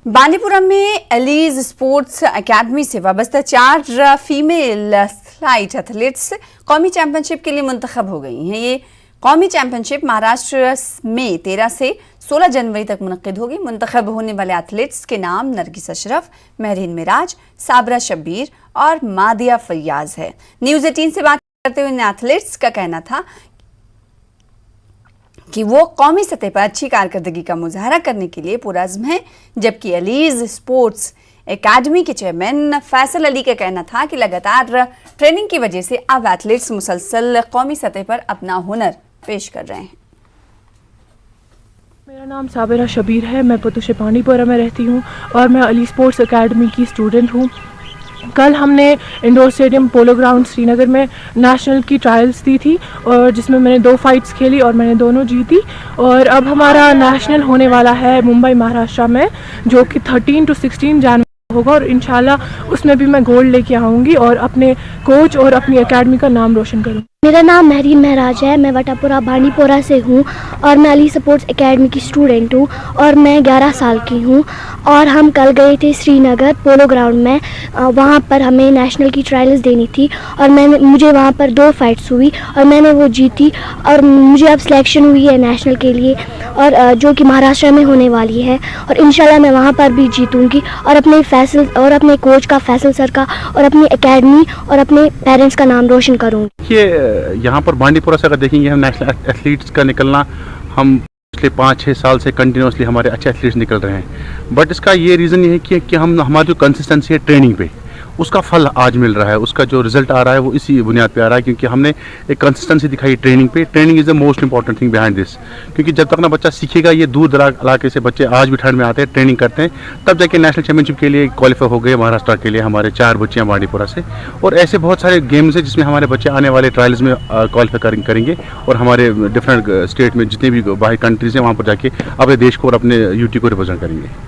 बांदीपुरा में allies sports academy से वाबस्ता 4 फीमेल स्लाइड एथलीट्स कौमी चैंपियनशिप के लिए मुंतखब हो गई हैं। ये कौमी चैंपियनशिप महाराष्ट्र में 13 से 16 जनवरी तक मुनक्किद होगी। मुंतखब होने वाले एथलीट्स के नाम नरगिस अशरफ, महरीन मिराज, साबरा शब्बीर और मादिया फैयाज है। न्यूज़ 18 से बात करते हुए इन एथलीट्स का कहना था कि वो कौमी सतह पर अच्छी कारकर्दगी का मुजाहरा करने के लिए पुरअज़्म है, जबकि एलीज स्पोर्ट्स एकेडमी के चेयरमैन फैसल अली का कहना था कि लगातार ट्रेनिंग की वजह से अब एथलीट्स मुसलसल कौमी सतह पर अपना हुनर पेश कर रहे हैं। मेरा नाम साबरा शब्बीर है। मैं पुतुश बांदीपुरा में रहती हूँ और मैं अली स्पोर्ट्स एकेडमी की स्टूडेंट हूँ। कल हमने indoor stadium polo ground Srinagar में नेशनल की ट्रायल्स दी थी और जिसमें मैंने 2 फाइट्स खेली और मैंने दोनों जीती। और अब हमारा नेशनल होने वाला है मुंबई महाराष्ट्र में, जो कि 13 to 16 जनवरी होगा और इंशाल्लाह उसमें भी मैं गोल्ड लेके आऊँगी और अपने कोच और अपनी एकेडमी का नाम रोशन करूँगी। मेरा नाम महरीन मिराज है। मैं वटापुरा बांदीपुरा से हूँ और मैं अली स्पोर्ट्स एकेडमी की स्टूडेंट हूँ और मैं 11 साल की हूँ। और हम कल गए थे श्रीनगर पोलो ग्राउंड में, वहाँ पर हमें नेशनल की ट्रायल्स देनी थी और मुझे वहाँ पर 2 फाइट्स हुई और मैंने वो जीती और मुझे अब सिलेक्शन हुई है नेशनल के लिए, और जो कि महाराष्ट्र में होने वाली है। और इंशाल्लाह मैं वहाँ पर भी जीतूँगी और अपने कोच का, फैसल सर का, और अपनी एकेडमी और अपने पेरेंट्स का नाम रोशन करूँगी। यहाँ पर बांदीपुरा से अगर देखेंगे हम नेशनल एथलीट्स का निकलना, हम पिछले 5-6 साल से कंटिन्यूसली हमारे अच्छे एथलीट्स निकल रहे हैं। बट इसका ये रीज़न ये है कि हमारी जो कंसिस्टेंसी है ट्रेनिंग पे, उसका फल आज मिल रहा है। उसका जो रिजल्ट आ रहा है वो इसी बुनियाद पे आ रहा है, क्योंकि हमने एक कंसिस्टेंसी दिखाई ट्रेनिंग पे। Training is the most important thing behind this, क्योंकि जब तक ना बच्चा सीखेगा, ये दूर दराज इलाके से बच्चे आज भी ठंड में आते हैं, ट्रेनिंग करते हैं, तब जाके नेशनल चैंपियनशिप के लिए क्वालिफाई हो गए महाराष्ट्र के लिए हमारे 4 बच्चियाँ बांदीपुरा से। और ऐसे बहुत सारे गेम्स हैं जिसमें हमारे बच्चे आने वाले ट्रायल्स में क्वालिफाई करेंगे और हमारे डिफरेंट स्टेट में जितने भी बाहर कंट्रीज हैं वहाँ पर जाके अपने देश को और अपने यूटी को रिप्रेजेंट करेंगे।